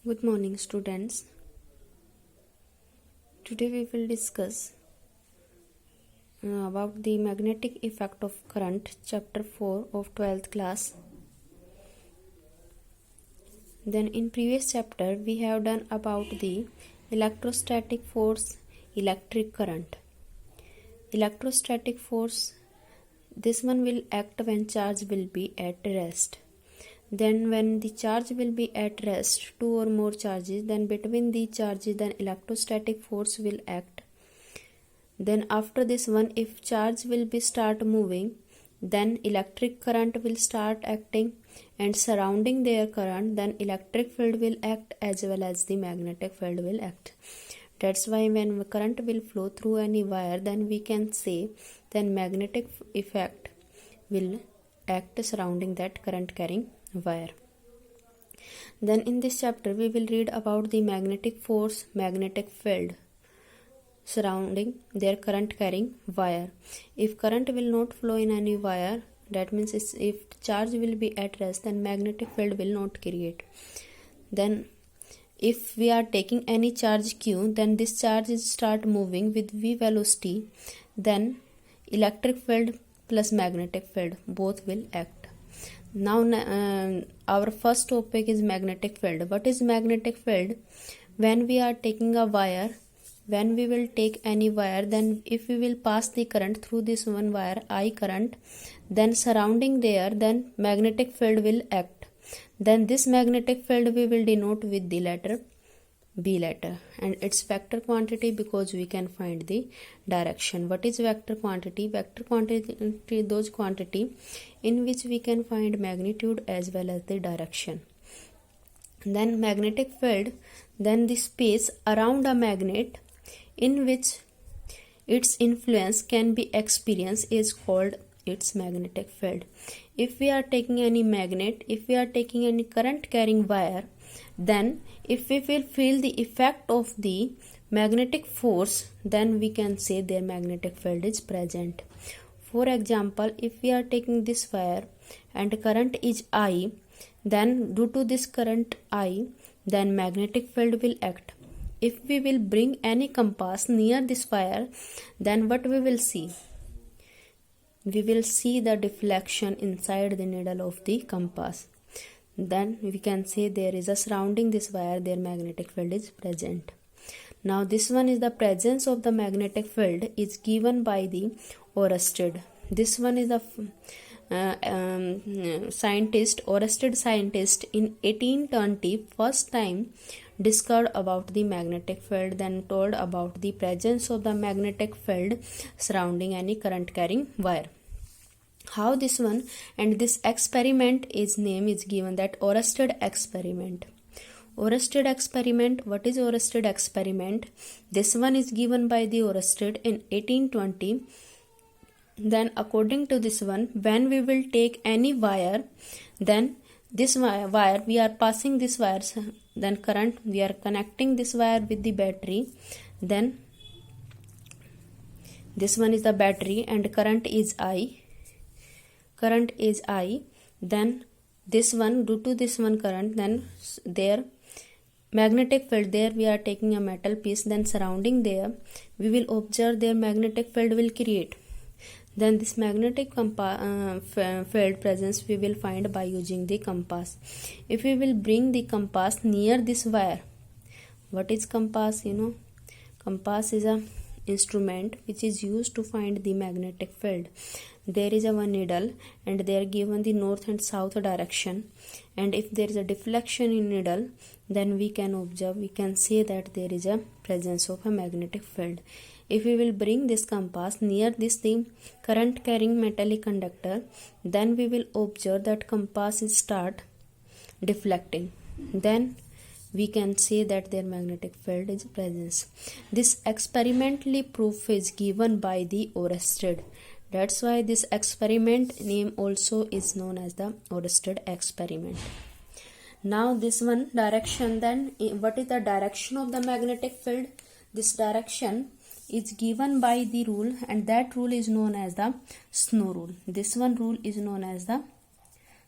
Good morning, students. Today we will discuss about the magnetic effect of current, chapter 4 of 12th class. Then in previous chapter we have done about the electrostatic force, electric current. Electrostatic force, this one will act when charge will be at rest. Then when the charge will be at rest, two or more charges, then between the charges then electrostatic force will act. Then after this one, if charge will be start moving, then electric current will start acting, and surrounding their current, then electric field will act as well as the magnetic field will act. That's why when current will flow through any wire, then we can say then magnetic effect will act surrounding that current carrying wire. Then in this chapter we will read about the magnetic force, magnetic field surrounding their current carrying wire. If current will not flow in any wire, that means if charge will be at rest, then magnetic field will not create. Then if we are taking any charge q, then this charge is start moving with v velocity, then electric field plus magnetic field both will act. Now our first topic is magnetic field. What is magnetic field? When we are taking a wire, when we will take any wire, then if we will pass the current through this one wire, I current, then surrounding there, then magnetic field will act. Then this magnetic field we will denote with the letter B letter, and its vector quantity because we can find the direction. What is vector quantity? Vector quantity, those quantity in which we can find magnitude as well as the direction. Then magnetic field, then the space around a magnet in which its influence can be experienced is called its magnetic field. If we are taking any magnet, if we are taking any current carrying wire, then if we will feel the effect of the magnetic force, then we can say their magnetic field is present. For example, if we are taking this wire and current is I, then due to this current I, then magnetic field will act. If we will bring any compass near this wire, then what we will see? We will see the deflection inside the needle of the compass. Then we can say there is a surrounding this wire, their magnetic field is present. Now this one is the presence of the magnetic field is given by the Oersted. This one is the scientist, Oersted scientist in 1820 first time discovered about the magnetic field, then told about the presence of the magnetic field surrounding any current carrying wire. How this one, and this experiment is name is given that Oersted experiment. Oersted experiment, what is Oersted experiment? This one is given by the Oersted in 1820. Then according to this one, when we will take any wire, then this wire we are passing this wire, then current we are connecting this wire with the battery, then this one is the battery and current is I, then this one, due to this one current, then their magnetic field, there we are taking a metal piece, then surrounding there we will observe their magnetic field will create. Then this magnetic field presence we will find by using the compass. If we will bring the compass near this wire, what is compass? Compass is a instrument which is used to find the magnetic field. There is a one needle and they are given the north and south direction, and if there is a deflection in needle, then we can observe, we can say that there is a presence of a magnetic field. If we will bring this compass near this the current carrying metallic conductor, then we will observe that compass is start deflecting. Then we can say that their magnetic field is presence. This experimentally proof is given by the Oersted. That's why this experiment name also is known as the Oersted experiment. Now this one direction, then what is the direction of the magnetic field? This direction is given by the rule, and that rule is known as the Snow rule. This one rule is known as the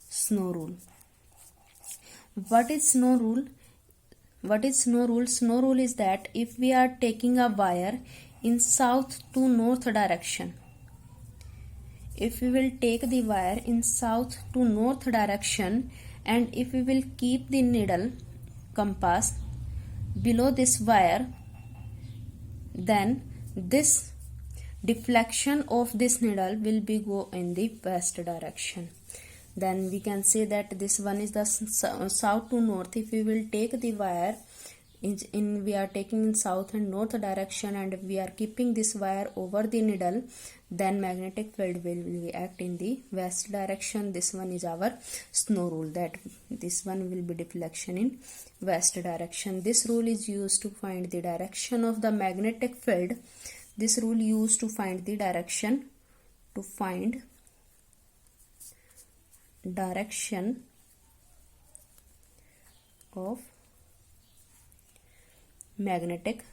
Snow rule. What is Snow rule? What is snow rule? Snow rule is that if we are taking a wire in south to north direction, if we will take the wire in south to north direction, and if we will keep the needle compass below this wire, then this deflection of this needle will be go in the west direction. Then we can say that this one is the south to north. If we will take the wire we are taking in south and north direction, and we are keeping this wire over the needle, then magnetic field will act in the west direction. This one is our snow rule, that this one will be deflection in west direction. This rule is used to find the direction of the magnetic field. This rule used to find the direction of magnetic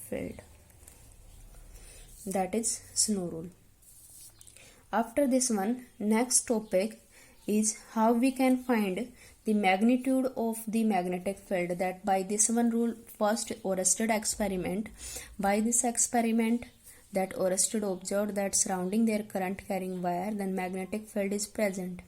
field, that is snow rule. After this one, next topic is how we can find the magnitude of the magnetic field. That by this one rule, first Oersted experiment. By this experiment, that Oersted observed that surrounding their current carrying wire, then magnetic field is present.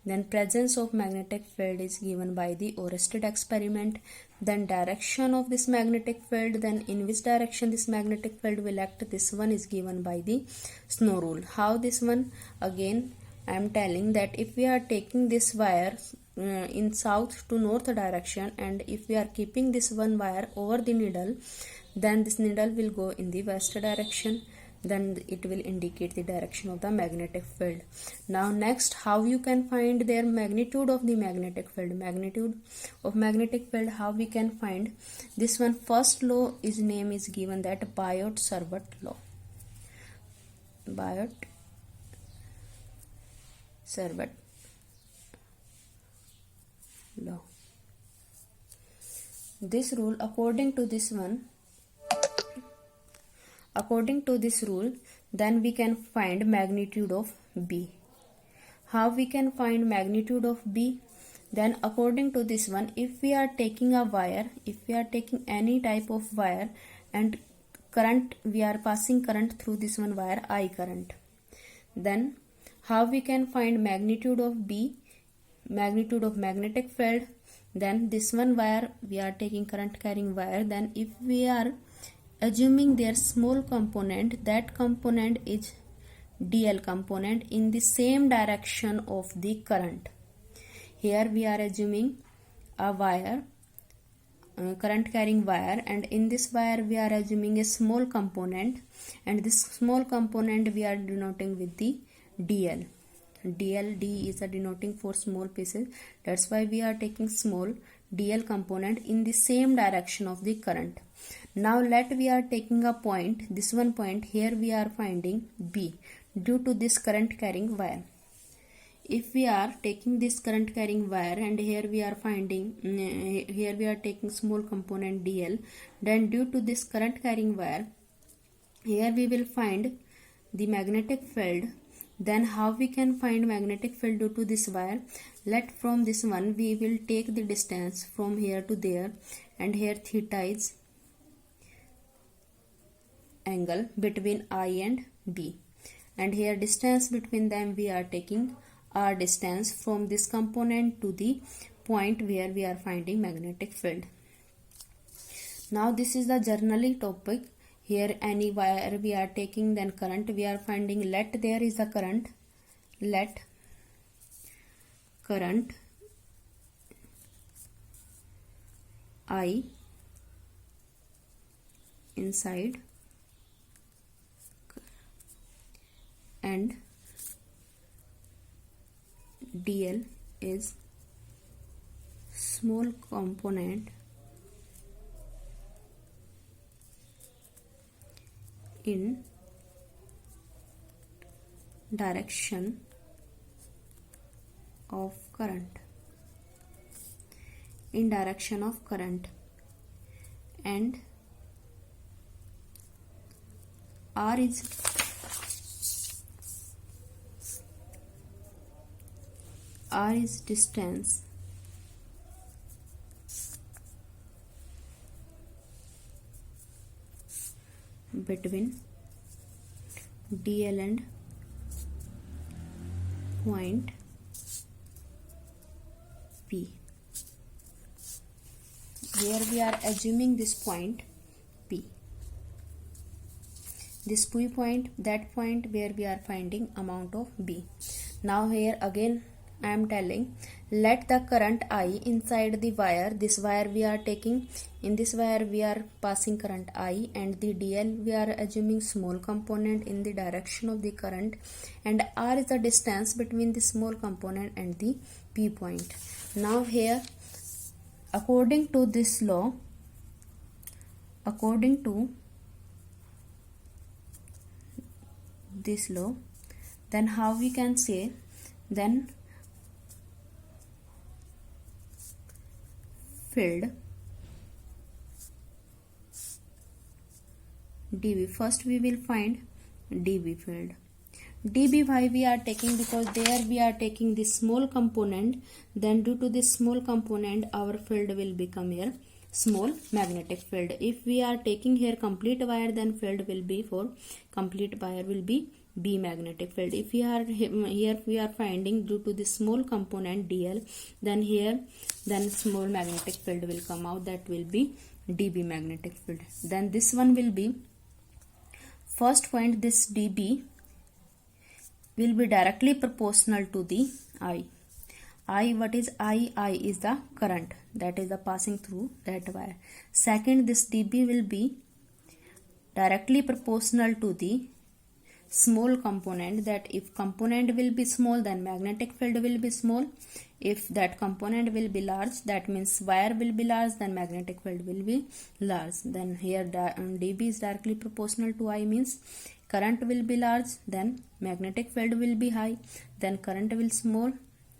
Then presence of magnetic field is given by the Oersted experiment. Then direction of this magnetic field, then in which direction this magnetic field will act, this one is given by the snow rule. How this one? Again I am telling that if we are taking this wire in south to north direction, and if we are keeping this one wire over the needle, then this needle will go in the west direction, then it will indicate the direction of the magnetic field. Now next, how you can find their magnitude of the magnetic field. Magnitude of magnetic field, how we can find? This one, first law is name is given, that Biot-Savart law. Biot-Savart law. This rule, according to this rule, then we can find magnitude of B. How we can find magnitude of B? Then according to this one, if we are taking a wire, if we are taking any type of wire, and current, we are passing current through this one wire, I current, then how we can find magnitude of B? Magnitude of magnetic field. Then this one wire, we are taking current carrying wire, then if we are assuming their small component, that component is dl component in the same direction of the current. Here we are assuming a wire, current carrying wire, and in this wire we are assuming a small component, and this small component we are denoting with the dl. D is a denoting for small pieces, that's why we are taking small dl component in the same direction of the current. Now we are taking a point, this one point, here we are finding B due to this current carrying wire. If we are taking this current carrying wire, and here we are finding, here we are taking small component dl, then due to this current carrying wire, here we will find the magnetic field. Then how we can find magnetic field due to this wire? From this one we will take the distance from here to there, and here theta is angle between I and B, and here distance between them we are taking r distance from this component to the point where we are finding magnetic field. Now this is the generally topic. Here any wire we are taking, then current we are finding, there is the current, current I inside, and dl is small component in direction of current, and r is distance between dl and point P. Here we are assuming this point P. This P point, that point where we are finding amount of B. Now here again I am telling, let the current I inside the wire, this wire we are taking, in this wire we are passing current I, and the dl we are assuming small component in the direction of the current, and R is the distance between the small component and the P point. Now here, according to this law, then how we can say, then field dB. First we will find dB field. dB why we are taking, because there we are taking this small component, then due to this small component our field will become here small magnetic field. If we are taking here complete wire, then field will be for complete wire will be B magnetic field. If we are here we are finding due to this small component dl, then here then small magnetic field will come out, that will be dB magnetic field. Then this one will be, first point, this dB will be directly proportional to the I. What is I? I is the current that is the passing through that wire. Second, this dB will be directly proportional to the small component, that if component will be small, then magnetic field will be small. If that component will be large, that means wire will be large, then magnetic field will be large. Then here dB is directly proportional to I, means current will be large, then magnetic field will be high, then current will small,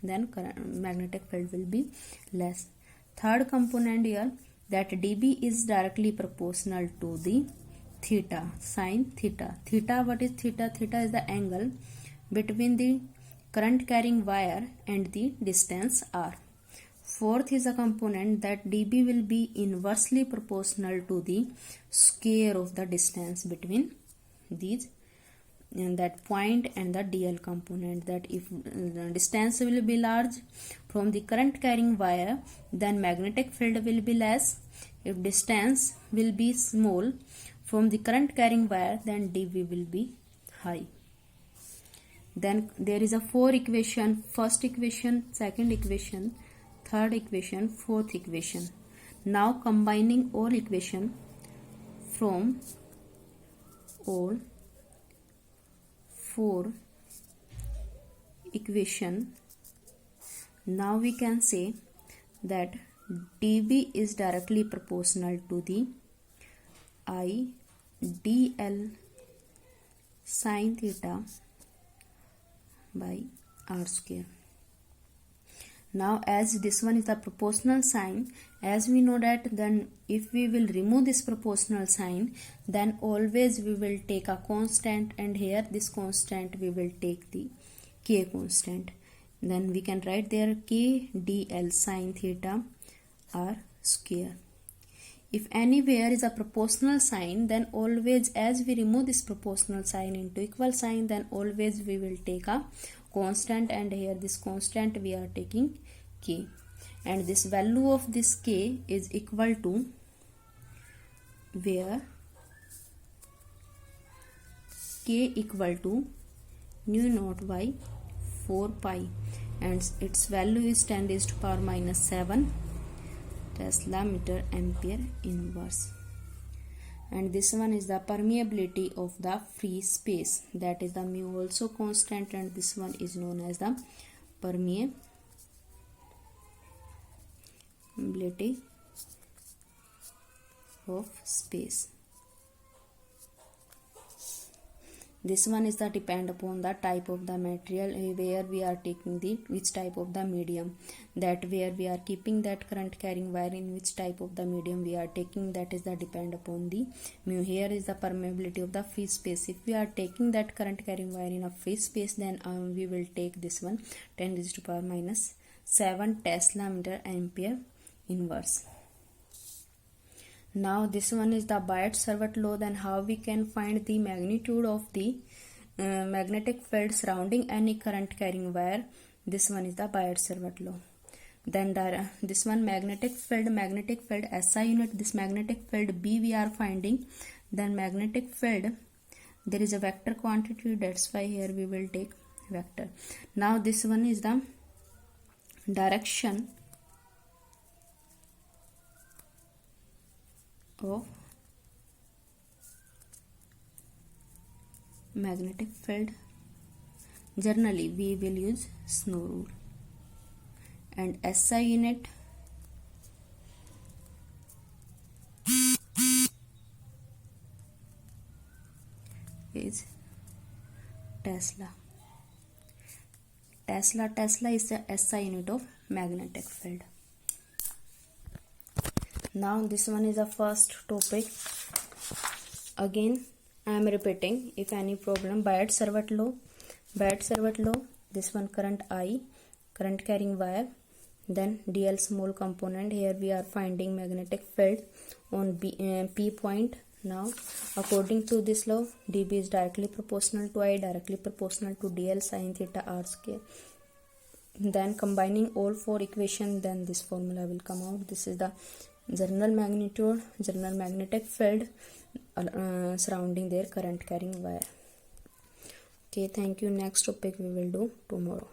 then magnetic field will be less. Third component here, that dB is directly proportional to the theta, sine theta. Theta, what is theta? Theta is the angle between the current carrying wire and the distance R. Fourth is a component that dB will be inversely proportional to the square of the distance between these, and that point and the dl component, that if the distance will be large from the current carrying wire, then magnetic field will be less. If distance will be small from the current carrying wire, then dB will be high. Then there is a 4 equation, first equation, second equation, third equation, fourth equation. Now combining all equation from all 4 equation, now we can say that dB is directly proportional to the I dl sine theta by R square. Now as this one is the proportional sign, as we know that, then if we will remove this proportional sign, then always we will take a constant, and here this constant we will take the k constant. Then we can write there k dl sine theta R square. If anywhere is a proportional sign, then always as we remove this proportional sign into equal sign, then always we will take a constant, and here this constant we are taking k, and this value of this k is equal to, where k equal to nu naught by 4 pi, and its value is 10 raised to power minus 7 Tesla meter ampere inverse. And this one is the permeability of the free space, that is the mu also constant, and this one is known as the permeability of space. This one is the depend upon the type of the material where we are taking the which type of the medium, that where we are keeping that current carrying wire, in which type of the medium we are taking, that is the depend upon the mu. Here is the permeability of the free space. If we are taking that current carrying wire in a free space, then we will take this one 10 raised to power minus 7 Tesla meter ampere inverse. Now this one is the Biot-Savart law. Then how we can find the magnitude of the magnetic field surrounding any current carrying wire? This one is the Biot-Savart law. Then this one magnetic field SI unit, this magnetic field B we are finding. Then magnetic field, there is a vector quantity, that's why here we will take vector. Now this one is the direction of magnetic field. Generally we will use Snow rule. And SI unit is Tesla. Tesla is the SI unit of magnetic field. Now this one is the first topic. Again I am repeating, if any problem, Biot-Savart law, this one current I, current carrying wire, then dl small component. Here we are finding magnetic field on P point. Now according to this law, dB is directly proportional to I, directly proportional to dl sin theta r square. Then combining all four equations, then this formula will come out. This is the general magnitude, general magnetic field surrounding their current carrying wire. Okay, thank you. Next topic we will do tomorrow.